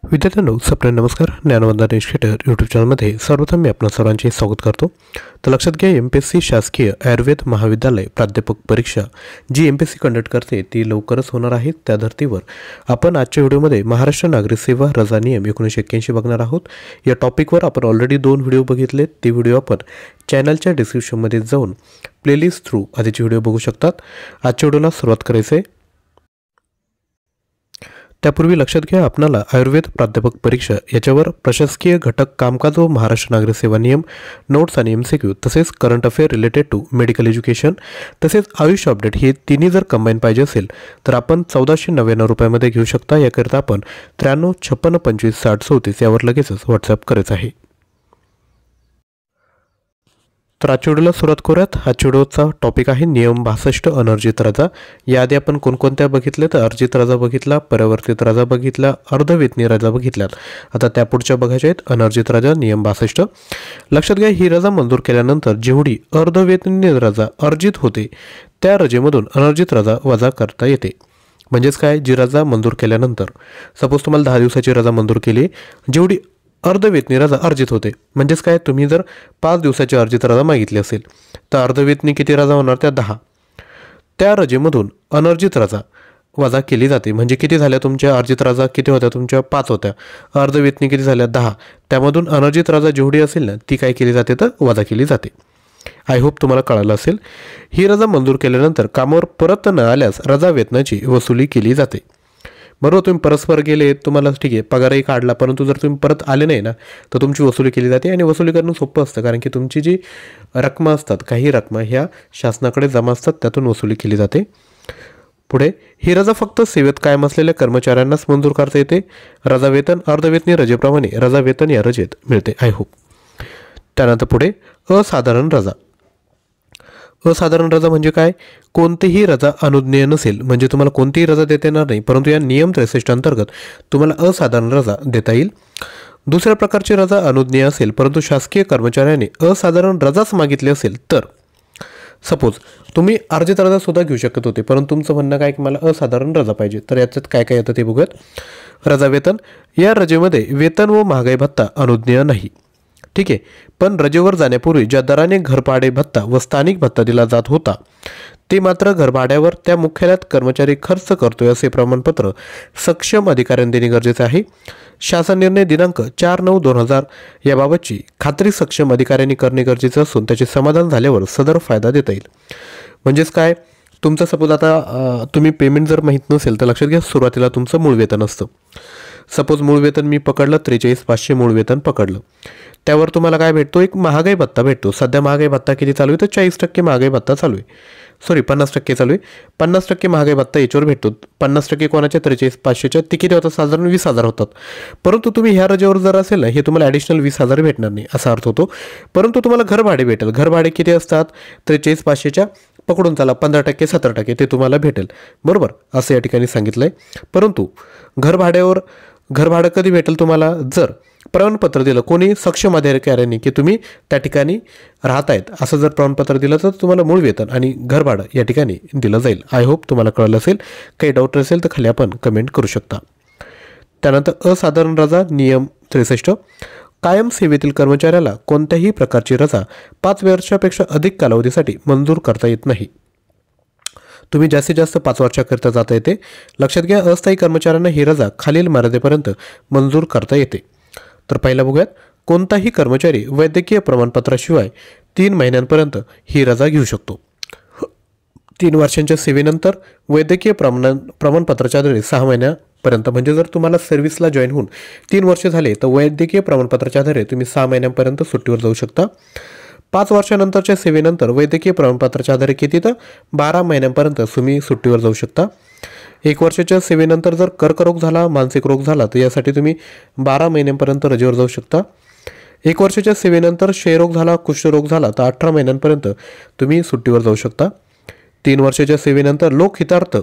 विद्यार्थ्यांनो, सप्रे नमस्कार. ज्ञानवंदना institute YouTube चॅनलमध्ये सर्वप्रथम मी आपणा सर्वांचे स्वागत करतो. तर लक्षात घ्या, MPSC शासकीय आयुर्वेद महाविद्यालय प्राध्यापक परीक्षा जी MPSC कंडक्ट करते ती लवकरच होणार आहे. त्या धर्तीवर आपण आजच्या व्हिडिओमध्ये महाराष्ट्र नागरिक सेवा रजा नियम 1981 बघणार आहोत. या टॉपिकवर आपण ऑलरेडी 2 व्हिडिओ बघितले. ते व्हिडिओ आपण चॅनलच्या डिस्क्रिप्शनमध्ये जाऊन प्लेलिस्ट थ्रू आधीचे व्हिडिओ बघू शकतात. आजच्या व्हिडिओला सुरुवात करायचं आहे. त्यापूर्वी लक्षात घ्या, आपणाला आयुर्वेद प्राध्यापक परीक्षा याच्यावर प्रशासकीय घटक कामकाज व महाराष्ट्र नागरिक सेवा नियम नोट्स आणि MCQ तसेच current affair related to medical education तसेच आयुष अपडेट हे तिन्ही जर कंबाईन पाहिजे असेल तर आपण 1499 रुपयामध्ये घेऊ शकता. याकरिता आपण 93 56 25 60 34 यावर लगेचच व्हॉट्सअप करायचं आहे. तर आजच्या व्हिडिओला सुरुवात करूयात. आजच्या व्हिडिओचा टॉपिक आहे नियम 62 अनर्जित रजा. याआधी आपण कोणकोणत्या बघितल्या तर अर्जित रजा बघितला, परिवर्तित रजा बघितला, अर्धवेतनी रजा बघितल्यात. आता त्या पुढच्या बघायच्या आहेत अनर्जित रजा नियम 62. लक्षात घ्या, ही रजा मंजूर केल्यानंतर जेवढी अर्धवेतनी रजा अर्जित होते त्या रजेमधून अनर्जित रजा वजा करता येते. म्हणजेच काय, जी रजा मंजूर केल्यानंतर सपोज तुम्हाला 10 दिवसाची रजा मंजूर केली, जेवढी अर्धवेतनी रजा अर्जित होते. म्हणजेच काय, तुम्ही जर 5 दिवसाची अर्जित रजा मागितली असेल तर अर्धवेतनी किती रजा होणार, त्या 10. त्या रजेमधून अनर्जित रजा वजा केली जाते. म्हणजे किती झाल्या तुमच्या अर्जित रजा, किती होत्या तुमच्या, 5 होत्या. अर्धवेतनी किती झाल्या, 10. त्यामधून अनर्जित रजा जेवढी असेल ना ती काय केली जाते तर वजा केली जाते. आय होप तुम्हाला कळालं असेल. ही रजा मंजूर केल्यानंतर कामावर परत न आल्यास रजा वेतनाची वसुली केली जाते. बरोबर, तुम्ही परस्पर गेले, तुम्हाला ठीक आहे पगारही काढला, परंतु जर तुम्ही परत आले नाही ना तर तुमची वसुली केली जाते. आणि वसुली करणं सोपं असतं, कारण की तुमची जी रकमा असतात, काही रकमा ह्या शासनाकडे जमा असतात, त्यातून वसुली केली जाते. पुढे, ही रजा फक्त सेवेत कायम असलेल्या कर्मचाऱ्यांनाच मंजूर करता येते. रजा वेतन अर्धवेतनी रजेप्रमाणे रजा वेतन या रजेत मिळते. I hope. त्यानंतर पुढे असाधारण रजा. असाधारण रजा म्हणजे काय, कोणतीही रजा अनुज्ञेय नसेल, म्हणजे तुम्हाला कोणतीही रजा देता येणार नाही, परंतु या नियम 63 अंतर्गत तुम्हाला असाधारण रजा देता येईल. दुसऱ्या प्रकारची रजा अनुज्ञेय असेल परंतु शासकीय कर्मचाऱ्याने असाधारण रजाच मागितली असेल तर, सपोज तुम्ही अर्जित रजा सुद्धा घेऊ शकत होते, परंतु तुमचं म्हणणं काय की मला असाधारण रजा पाहिजे, तर याच्यात काय काय येतं ते बघूयात. रजा वेतन. या रजेमध्ये वेतन व महागाई भत्ता अनुज्ञेय नाही. ठीक आहे, पण रजेवर जाण्यापूर्वी ज्या दराने घरभाडे भत्ता व स्थानिक भत्ता दिला जात होता ते मात्र घरभाड्यावर त्या मुख्यालयात कर्मचारी खर्च करतोय असे प्रमाणपत्र सक्षम अधिकाऱ्यांनी देणे गरजेचे आहे. शासन निर्णय दिनांक 4/9/2000 याबाबतची खात्री सक्षम अधिकाऱ्यांनी करणे गरजेचे असून त्याचे समाधान झाल्यावर सदर फायदा देता येईल. म्हणजेच काय, तुमचं सपोज आता तुम्ही पेमेंट जर माहीत नसेल तर लक्षात घ्या, सुरुवातीला तुमचं मूळ वेतन असतं. सपोज मूळ वेतन मी पकडलं 43,500 मूळ वेतन पकडलं, त्यावर तुम्हाला काय भेटतो, एक महागाई भत्ता भेटतो. सध्या महागाई भत्ता किती चालू आहे तर 40% महागाई भत्ता चालू आहे. 50% चालू आहे. 50% महागाई भत्ता याच्यावर भेटतो. 50% कोणाच्या 43,500च्या ते किती होतात, साधारण 20,000 होतात. परंतु तुम्ही ह्या रजेवर जर असेल ना, हे तुम्हाला ॲडिशनल 20,000 भेटणार नाही असा अर्थ होतो. परंतु तुम्हाला घरभाडे भेटेल. घरभाडे किती असतात, 43,500च्या पकडून चला 15% 17% ते तुम्हाला भेटेल. बरोबर, असं या ठिकाणी सांगितलं आहे. परंतु घरभाडं कधी भेटेल तुम्हाला, जर प्रमाणपत्र दिलं कोणी सक्षम अधिकाऱ्यांनी की तुम्ही त्या ठिकाणी राहत आहेत, असं जर प्रमाणपत्र दिलं तर तुम्हाला मूळ वेतन आणि घरभाडं या ठिकाणी दिलं जाईल. आय होप तुम्हाला कळलं असेल. काही डाऊट असेल तर खाली आपण कमेंट करू शकता. त्यानंतर असाधारण रजा नियम 63. कायम सेवेतील कर्मचाऱ्याला कोणत्याही प्रकारची रजा 5 वर्षापेक्षा अधिक कालावधीसाठी मंजूर करता येत नाही. तुम्ही जास्तीत जास्त 5 वर्षाकरिता जाता येते. लक्षात घ्या, अस्थायी कर्मचाऱ्यांना ही रजा खालील मर्यादेपर्यंत मंजूर करता येते. तर पहिला बघूयात, कोणताही कर्मचारी वैद्यकीय प्रमाणपत्राशिवाय 3 महिन्यांपर्यंत ही रजा घेऊ शकतो. 3 वर्षांच्या सेवेनंतर वैद्यकीय प्रमाणपत्राच्या आधारे 6 महिन्यापर्यंत, म्हणजे जर तुम्हाला सर्व्हिसला जॉईन होऊन 3 वर्ष झाले तर वैद्यकीय प्रमाणपत्राच्या आधारे तुम्ही 6 महिन्यांपर्यंत सुट्टीवर जाऊ शकता. 5 वर्षानंतरच्या सेवेनंतर वैद्यकीय प्रमाणपत्राच्या आधारे किती तर 12 महिन्यांपर्यंत तुम्ही सुट्टीवर जाऊ शकता. 1 वर्षाच्या सेवेनंतर जर कर्करोग झाला, मानसिक रोग झाला तर यासाठी तुम्ही 12 महिन्यांपर्यंत रजेवर जाऊ शकता. 1 वर्षाच्या सेवेनंतर क्षयरोग झाला, कुष्ठरोग झाला तर 18 महिन्यांपर्यंत तुम्ही सुट्टीवर जाऊ शकता. 3 वर्षाच्या सेवेनंतर लोकहितार्थ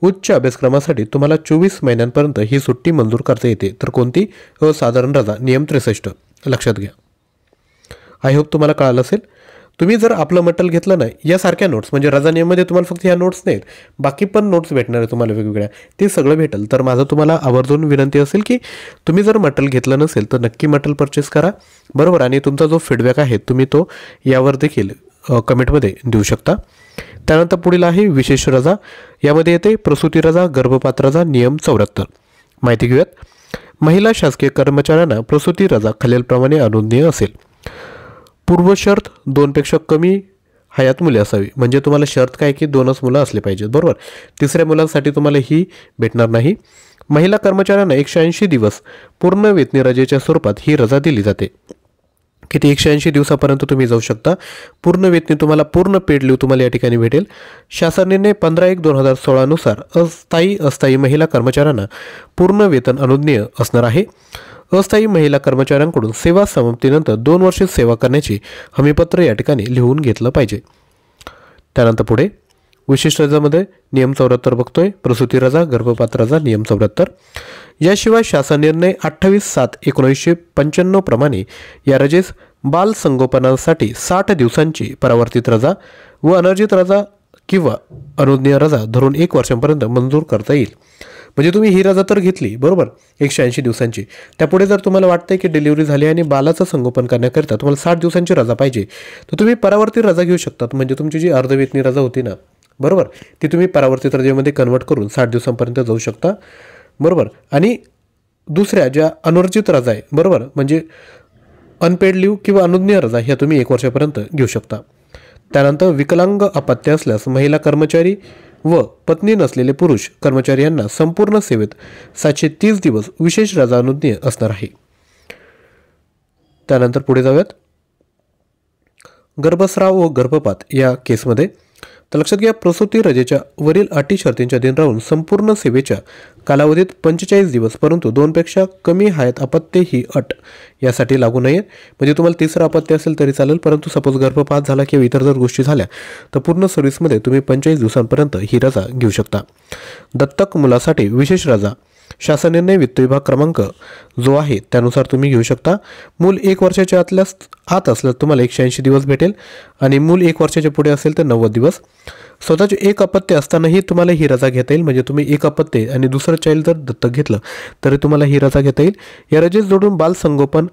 उच्च अभ्यासक्रमासाठी तुम्हाला 24 महिन्यांपर्यंत ही सुट्टी मंजूर करता येते. तर कोणती, असाधारण रजा नियम 63. लक्षात घ्या. आय होप तुम्हाला कळालं असेल. तुम्ही जर आपलं मटेरियल घेतलं नाही, यासारख्या नोट्स म्हणजे रजा नियममध्ये तुम्हाला फक्त ह्या नोट्स नाहीत, बाकी पण नोट्स भेटणार आहे तुम्हाला वेगवेगळ्या, ते सगळं भेटेल. तर माझं तुम्हाला आवर्जून विनंती असेल की तुम्ही जर मटेरियल घेतलं नसेल तर नक्की मटेरियल परचेस करा, बरोबर. आणि तुमचा जो फीडबॅक आहे तुम्ही तो यावर देखील कमेंटमध्ये देऊ शकता. त्यानंतर पुढील आहे विशेष रजा. यामध्ये येते प्रसूती रजा, गर्भपात रजा, नियम 74. माहिती घेऊयात. महिला शासकीय कर्मचाऱ्यांना प्रसूती रजा खालीलप्रमाणे अनुज्ञेय असेल. पूर्वशर्त 2पेक्षा कमी हयात मुले असावी. म्हणजे तुम्हाला शर्त काय की 2च मुलं असले पाहिजेत, बरोबर. तिसऱ्या मुलांसाठी तुम्हाला ही भेटणार नाही. महिला कर्मचाऱ्यांना 180 दिवस पूर्ण वेतनी रजेच्या स्वरूपात ही रजा दिली जाते. किती 180 दिवसापर्यंत तुम्ही जाऊ शकता. पूर्ण वेतनी तुम्हाला पूर्ण पेड लीव तुम्हाला या ठिकाणी भेटेल. शासन निर्णय 15/1/2016 नुसार अस्थायी महिला कर्मचाऱ्यांना पूर्ण वेतन अनुज्ञेय असणार आहे. अस्थायी महिला कर्मचाऱ्यांकडून सेवा समाप्तीनंतर 2 वर्षे सेवा करण्याची हमीपत्र या ठिकाणी लिहून घेतलं पाहिजे. त्यानंतर पुढे विशिष्ट रजामध्ये नियम 74 बघतोय. प्रसूती रजा, गर्भपात रजा, नियम 74. याशिवाय शासन निर्णय 28/7/1995 प्रमाणे या रजेस बाल संगोपनासाठी 60 दिवसांची परावर्तित रजा व अनर्जित रजा किंवा अनुज्ञेय रजा धरून 1 वर्षांपर्यंत मंजूर करता येईल. म्हणजे तुम्ही ही रजा तर घेतली, बरोबर, 180 दिवसांची. त्यापुढे जर तुम्हाला वाटतंय की डिलिव्हरी झाली आणि बालाचं संगोपन करण्याकरिता तुम्हाला 60 दिवसांची रजा पाहिजे, तर तुम्ही परावर्तित रजा घेऊ शकतात. म्हणजे तुमची जी अर्धवेतनी रजा होती ना, बरोबर, ती तुम्ही परावर्तित रजेमध्ये कन्वर्ट करून 60 दिवसांपर्यंत जाऊ शकता, बरोबर. आणि दुसऱ्या ज्या अनर्जित रजा आहे, बरोबर, म्हणजे अनपेड लीव किंवा अनुज्ञेय रजा ह्या तुम्ही 1 वर्षापर्यंत घेऊ शकता. त्यानंतर विकलांग अपत्य असल्यास महिला कर्मचारी व पत्नी नसलेले पुरुष कर्मचारी यांना संपूर्ण सेवेत 730 दिवस विशेष रजा अनुज्ञेय असणार आहे. त्यानंतर पुढे जाऊयात. गर्भस्राव व गर्भपात या केसमध्ये तर लक्षात घ्या, प्रसूती रजेच्या वरील अटी शर्तींच्या अधीन राहून संपूर्ण सेवेच्या कालावधीत 45 दिवस परंतु 2पेक्षा कमी हयात अपत्य ही अट यासाठी लागू नये. म्हणजे तुम्हाला तिसरं अपत्य असेल तरी चालेल, परंतु सपोज गर्भपात झाला किंवा इतर जर गोष्टी झाल्या तर पूर्ण सर्व्हिसमध्ये तुम्ही 45 दिवसांपर्यंत ही रजा घेऊ शकता. दत्तक मुलासाठी विशेष रजा शासन निर्णय वित्त विभाग क्रमांक जो आहे त्यानुसार तुम्ही घेऊ शकता. मूल 1 वर्षाच्या आत असल्यास तुम्हाला 180 दिवस भेटेल आणि मूल 1 वर्षाच्या पुढे असेल तर 90 दिवस. स्वतःचे 1 अपत्य असतानाही तुम्हाला ही रजा घेता येईल. म्हणजे तुम्ही 1 अपत्य आणि दुसरं चाइल्ड जर दत्तक घेतलं तरी तुम्हाला ही रजा घेता येईल. या रजेस जोडून बाल संगोपन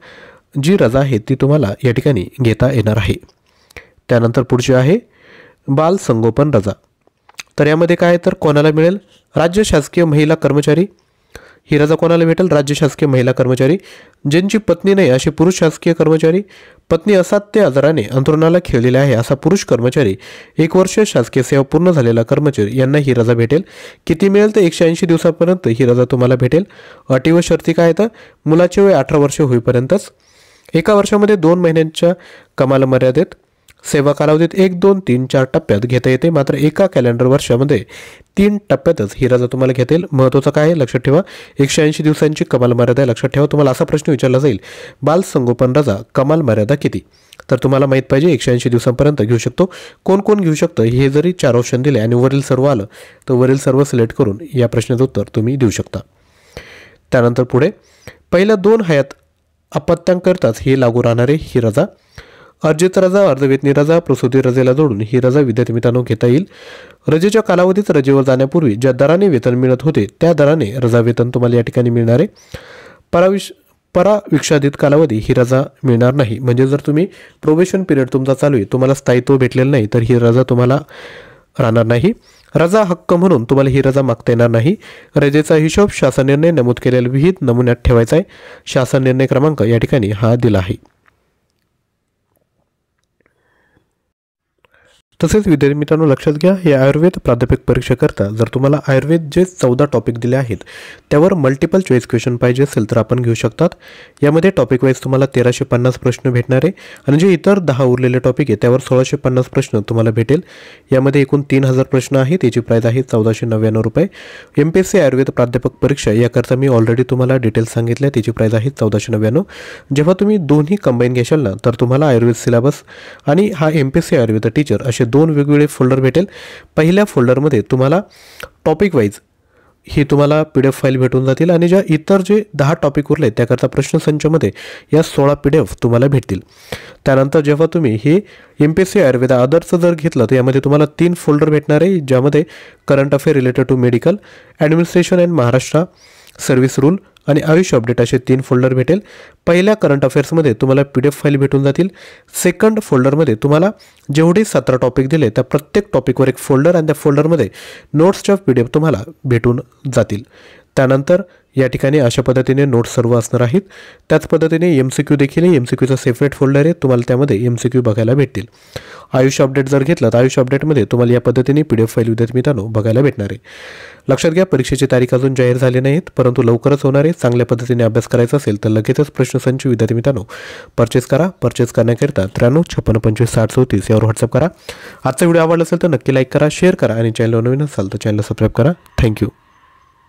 जी रजा आहे ती तुम्हाला या ठिकाणी घेता येणार आहे. त्यानंतर पुढची आहे बाल संगोपन रजा. तर यामध्ये काय तर कोणाला मिळेल? राज्य शासकीय महिला कर्मचारी. ही रजा कोणाला भेटेल? राज्य शासकीय महिला कर्मचारी. ज्यांची पत्नी नाही असे पुरुष शासकीय कर्मचारी. पत्नी असाध्य आजाराने अंथरुणाला खेळलेले आहे असा पुरुष कर्मचारी. 1 वर्ष शासकीय सेवा पूर्ण झालेला कर्मचारी यांना ही रजा भेटेल. किती मिळेल तर 180 दिवसापर्यंत ही रजा तुम्हाला भेटेल. अटी व शर्ती काय तर मुलाचे वय 18 वर्ष होईपर्यंतच. 1 वर्षामध्ये 2 महिन्यांच्या कमाल मर्यादेत सेवा कालावधीत 1, 2, 3, 4 टप्प्यात घेता येते. मात्र 1 कॅलेंडर वर्षामध्ये 3 टप्प्यातच ही रजा तुम्हाला घेता येईल. महत्त्वाचं काय आहे लक्षात ठेवा, 180 दिवसांची कमाल मर्यादा लक्षात ठेवा. तुम्हाला असा प्रश्न विचारला जाईल, बाल संगोपन रजा कमाल मर्यादा किती? तर तुम्हाला माहीत पाहिजे 180 दिवसांपर्यंत घेऊ शकतो. कोण कोण घेऊ शकतं हे जरी 4 ऑप्शन दिले आणि वरील सर्व आलं तर वरील सर्व सिलेक्ट करून या प्रश्नाचं उत्तर तुम्ही देऊ शकता. त्यानंतर पुढे पहिल्या 2 हयात अपत्यांकरताच ही लागू राहणारी ही रजा. अर्जित रजा, अर्धवेतनी रजा, प्रसूती रजेला जोडून ही रजा विद्यार्थी मित्रांनो घेता येईल. रजेच्या कालावधीत रजेवर जाण्यापूर्वी ज्या दराने वेतन मिळत होते त्या दराने रजा वेतन तुम्हाला या ठिकाणी मिळणार आहे. पराविक्षादित कालावधी ही रजा मिळणार नाही. म्हणजे जर तुम्ही प्रोबेशन पिरियड तुमचा चालू आहे, तुम्हाला स्थायित्व भेटलेलं नाही तर ही रजा तुम्हाला राहणार नाही. रजा हक्क म्हणून तुम्हाला ही रजा मागता येणार नाही. रजेचा हिशोब शासन निर्णय नमूद केलेल्या विहित नमुन्यात ठेवायचा आहे. शासन निर्णय क्रमांक या ठिकाणी हा दिला आहे. तसेच विद्यार्थी मित्रांनो लक्षात घ्या, हे आयुर्वेद प्राध्यापक परीक्षेकरता जर तुम्हाला आयुर्वेद जे 14 टॉपिक दिले आहेत त्यावर मल्टिपल चॉईस क्वेश्चन पाहिजे असेल तर आपण घेऊ शकतात. यामध्ये टॉपिक वाईज तुम्हाला 1350 प्रश्न भेटणार आहे आणि जे इतर 10 उरलेले टॉपिक आहे त्यावर 1650 प्रश्न तुम्हाला भेटेल. यामध्ये एकूण 3000 प्रश्न आहेत. याची प्राईज आहे 1499 रुपये. MPSC आयुर्वेद प्राध्यापक परीक्षा याकरता मी ऑलरेडी तुम्हाला डिटेल्स सांगितले. त्याची प्राईज आहे 1499. जेव्हा तुम्ही दोन्ही कंबाईन घेशाल ना तर तुम्हाला आयुर्वेद सिलेबस आणि हा MPSC आयुर्वेद टीचर असे 2 वेगवेगळे फोल्डर भेटेल. पहिल्या फोल्डरमध्ये तुम्हाला टॉपिक वाईज ही तुम्हाला PDF फाईल भेटून जातील आणि ज्या इतर जे 10 टॉपिक उरले त्याकरता प्रश्नसंचमध्ये या 16 PDF तुम्हाला भेटतील. त्यानंतर जेव्हा तुम्ही हे MPSC आयुर्वेदा अदरचं जर घेतलं तर यामध्ये तुम्हाला 3 फोल्डर भेटणार आहे, ज्यामध्ये current affair related to medical, administration and Maharashtra, service rule आणि आयुष अपडेट असे 3 फोल्डर भेटेल. पहिल्या करंट अफेअर्समध्ये तुम्हाला PDF फाईल भेटून जातील. सेकंड फोल्डरमध्ये तुम्हाला जेवढे 17 टॉपिक दिले त्या प्रत्येक टॉपिकवर एक फोल्डर आणि त्या फोल्डरमध्ये नोट्सच्या PDF तुम्हाला भेटून जातील. त्यानंतर या ठिकाणी अशा पद्धतीने नोट्स सर्व असणार आहेत. त्याच पद्धतीने MCQ देखील आहे. MCQचा सेपरेट फोल्डर आहे, तुम्हाला त्यामध्ये MCQ बघायला भेटतील. आयुष अपडेट जर घेतलं तर आयुष अपडेटमध्ये तुम्हाला या पद्धतीने PDF फाईल विद्यार्थी मित्रांनो बघायला भेटणार आहे. लक्षात घ्या, परीक्षेची तारीख अजून जाहीर झाली नाहीत, परंतु लवकरच होणार आहे. चांगल्या पद्धतीने अभ्यास करायचा असेल तर लगेचच प्रश्नसंच विद्यार्थी मित्रांनो परचेस करा. परचेस करण्याकरिता 9356566034 यावर व्हॉट्सअप करा. आजचा व्हिडिओ आवडला असेल तर नक्की लाईक करा, शेअर करा आणि चॅनलवर नवीन असाल तर चॅनल सबस्क्राईब करा. थँक्यू.